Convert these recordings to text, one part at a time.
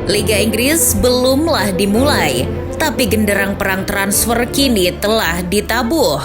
Liga Inggris belumlah dimulai, tapi genderang perang transfer kini telah ditabuh.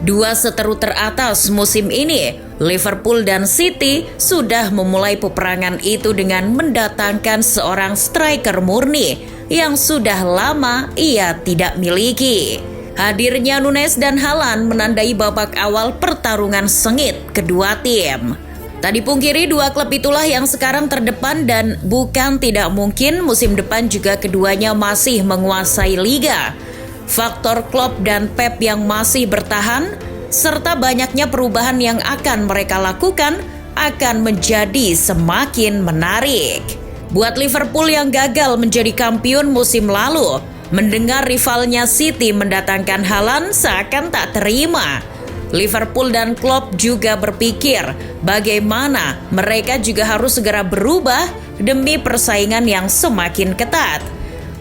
Dua seteru teratas musim ini, Liverpool dan City, sudah memulai peperangan itu dengan mendatangkan seorang striker murni yang sudah lama ia tidak miliki. Hadirnya Nunes dan Haaland menandai babak awal pertarungan sengit kedua tim. Tak dipungkiri dua klub itulah yang sekarang terdepan dan bukan tidak mungkin musim depan juga keduanya masih menguasai liga. Faktor Klopp dan Pep yang masih bertahan serta banyaknya perubahan yang akan mereka lakukan akan menjadi semakin menarik. Buat Liverpool yang gagal menjadi kampiun musim lalu, mendengar rivalnya City mendatangkan Haaland seakan tak terima. Liverpool dan Klopp juga berpikir bagaimana mereka juga harus segera berubah demi persaingan yang semakin ketat.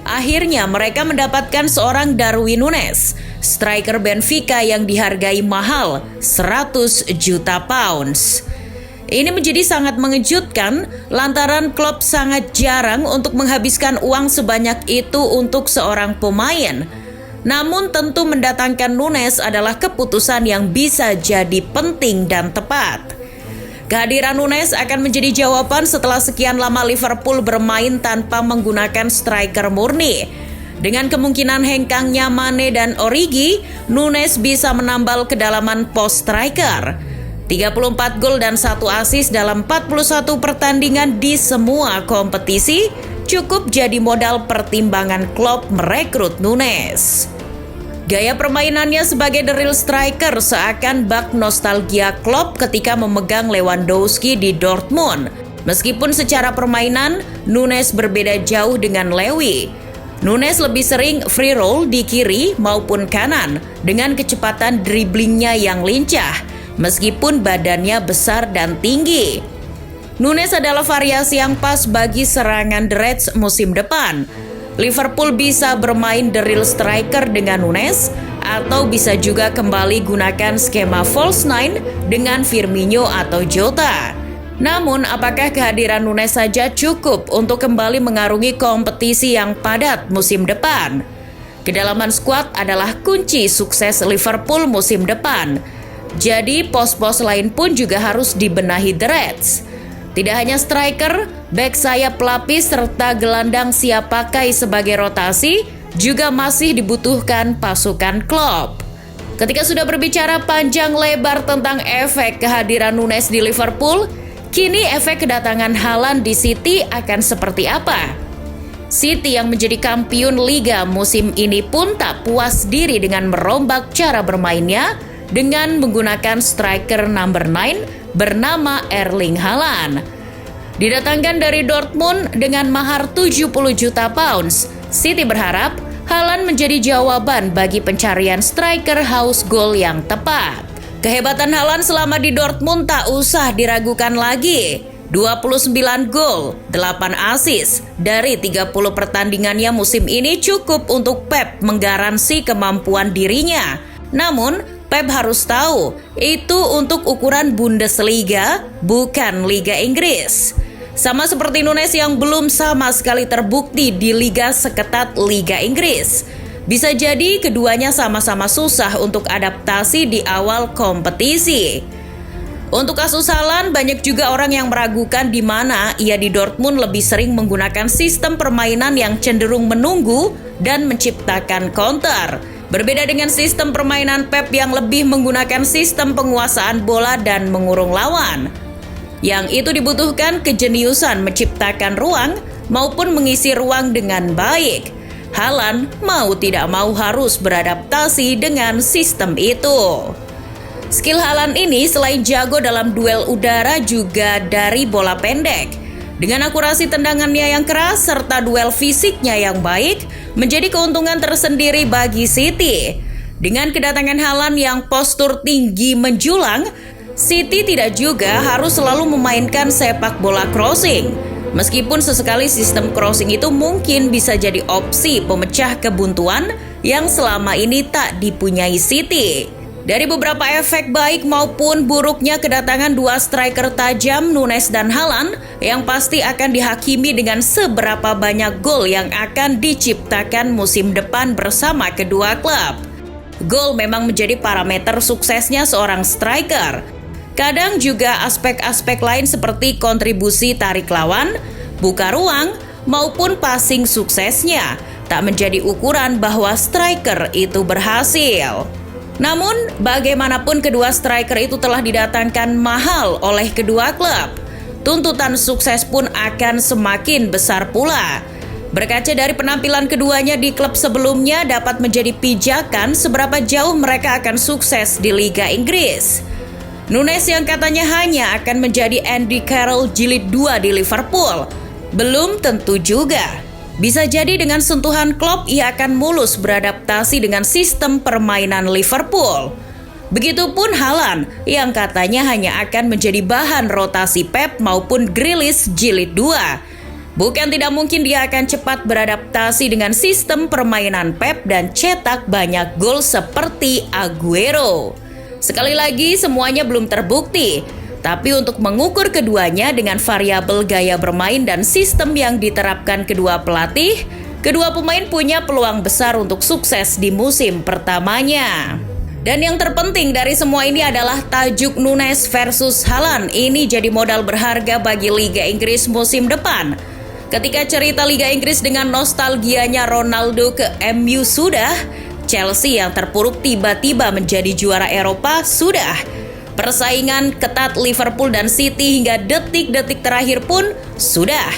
Akhirnya mereka mendapatkan seorang Darwin Nunes, striker Benfica yang dihargai mahal 100 juta pounds. Ini menjadi sangat mengejutkan lantaran Klopp sangat jarang untuk menghabiskan uang sebanyak itu untuk seorang pemain. Namun tentu mendatangkan Nunes adalah keputusan yang bisa jadi penting dan tepat. Kehadiran Nunes akan menjadi jawaban setelah sekian lama Liverpool bermain tanpa menggunakan striker murni. Dengan kemungkinan hengkangnya Mane dan Origi, Nunes bisa menambal kedalaman pos striker. 34 gol dan 1 assist dalam 41 pertandingan di semua kompetisi cukup jadi modal pertimbangan Klopp merekrut Nunes. Gaya permainannya sebagai the real striker seakan bak nostalgia Klopp ketika memegang Lewandowski di Dortmund. Meskipun secara permainan, Nunes berbeda jauh dengan Lewy. Nunes lebih sering free roll di kiri maupun kanan dengan kecepatan driblingnya yang lincah, meskipun badannya besar dan tinggi. Nunes adalah variasi yang pas bagi serangan The Reds musim depan. Liverpool bisa bermain the real striker dengan Nunes atau bisa juga kembali gunakan skema false nine dengan Firmino atau Jota. Namun, apakah kehadiran Nunes saja cukup untuk kembali mengarungi kompetisi yang padat musim depan? Kedalaman skuad adalah kunci sukses Liverpool musim depan. Jadi, pos-pos lain pun juga harus dibenahi The Reds. Tidak hanya striker, bek sayap pelapis serta gelandang siap pakai sebagai rotasi juga masih dibutuhkan pasukan Klopp. Ketika sudah berbicara panjang lebar tentang efek kehadiran Nunes di Liverpool, kini efek kedatangan Haaland di City akan seperti apa? City yang menjadi kampiun Liga musim ini pun tak puas diri dengan merombak cara bermainnya dengan menggunakan striker number 9 bernama Erling Haaland. Didatangkan dari Dortmund dengan mahar 70 juta pounds, City berharap Haaland menjadi jawaban bagi pencarian striker haus gol yang tepat. Kehebatan Haaland selama di Dortmund tak usah diragukan lagi. 29 gol, 8 assist dari 30 pertandingannya musim ini cukup untuk Pep menggaransi kemampuan dirinya. Namun, Pep harus tahu, itu untuk ukuran Bundesliga, bukan Liga Inggris. Sama seperti Nunes yang belum sama sekali terbukti di liga seketat Liga Inggris. Bisa jadi keduanya sama-sama susah untuk adaptasi di awal kompetisi. Untuk kasus Haaland, banyak juga orang yang meragukan di mana ia di Dortmund lebih sering menggunakan sistem permainan yang cenderung menunggu dan menciptakan counter. Berbeda dengan sistem permainan Pep yang lebih menggunakan sistem penguasaan bola dan mengurung lawan. Yang itu dibutuhkan kejeniusan menciptakan ruang maupun mengisi ruang dengan baik. Haaland mau tidak mau harus beradaptasi dengan sistem itu. Skill Haaland ini selain jago dalam duel udara juga dari bola pendek. Dengan akurasi tendangannya yang keras serta duel fisiknya yang baik, menjadi keuntungan tersendiri bagi City. Dengan kedatangan Haaland yang postur tinggi menjulang, City tidak juga harus selalu memainkan sepak bola crossing. Meskipun sesekali sistem crossing itu mungkin bisa jadi opsi pemecah kebuntuan yang selama ini tak dipunyai City. Dari beberapa efek baik maupun buruknya kedatangan dua striker tajam Nunes dan Haaland yang pasti akan dihakimi dengan seberapa banyak gol yang akan diciptakan musim depan bersama kedua klub. Gol memang menjadi parameter suksesnya seorang striker. Kadang juga aspek-aspek lain seperti kontribusi tarik lawan, buka ruang, maupun passing suksesnya tak menjadi ukuran bahwa striker itu berhasil. Namun, bagaimanapun kedua striker itu telah didatangkan mahal oleh kedua klub. Tuntutan sukses pun akan semakin besar pula. Berkaca dari penampilan keduanya di klub sebelumnya dapat menjadi pijakan seberapa jauh mereka akan sukses di Liga Inggris. Nunes yang katanya hanya akan menjadi Andy Carroll jilid 2 di Liverpool, belum tentu juga. Bisa jadi dengan sentuhan Klopp ia akan mulus beradaptasi dengan sistem permainan Liverpool. Begitupun Haaland yang katanya hanya akan menjadi bahan rotasi Pep maupun Grealish jilid 2. Bukan tidak mungkin dia akan cepat beradaptasi dengan sistem permainan Pep dan cetak banyak gol seperti Aguero. Sekali lagi semuanya belum terbukti. Tapi untuk mengukur keduanya dengan variabel gaya bermain dan sistem yang diterapkan kedua pelatih, kedua pemain punya peluang besar untuk sukses di musim pertamanya. Dan yang terpenting dari semua ini adalah tajuk Nunes versus Haaland ini jadi modal berharga bagi Liga Inggris musim depan. Ketika cerita Liga Inggris dengan nostalgianya Ronaldo ke MU sudah, Chelsea yang terpuruk tiba-tiba menjadi juara Eropa sudah. Persaingan ketat Liverpool dan City hingga detik-detik terakhir pun sudah.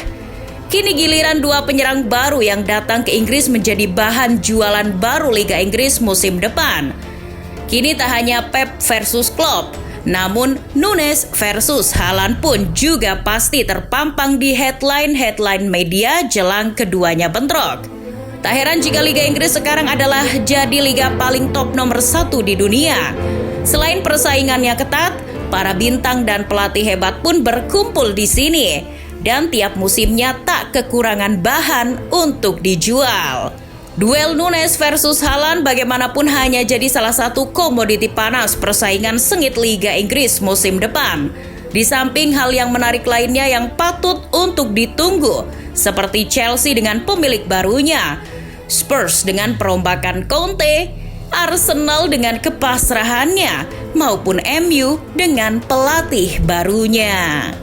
Kini giliran dua penyerang baru yang datang ke Inggris menjadi bahan jualan baru Liga Inggris musim depan. Kini tak hanya Pep versus Klopp, namun Nunes versus Haaland pun juga pasti terpampang di headline media jelang keduanya bentrok. Tak heran jika Liga Inggris sekarang adalah jadi liga paling top nomor 1 di dunia. Selain persaingannya ketat, para bintang dan pelatih hebat pun berkumpul di sini. Dan tiap musimnya tak kekurangan bahan untuk dijual. Duel Nunes versus Haaland bagaimanapun hanya jadi salah satu komoditi panas persaingan sengit Liga Inggris musim depan. Di samping hal yang menarik lainnya yang patut untuk ditunggu, seperti Chelsea dengan pemilik barunya, Spurs dengan perombakan Conte, Arsenal dengan kepasrahannya, maupun MU dengan pelatih barunya.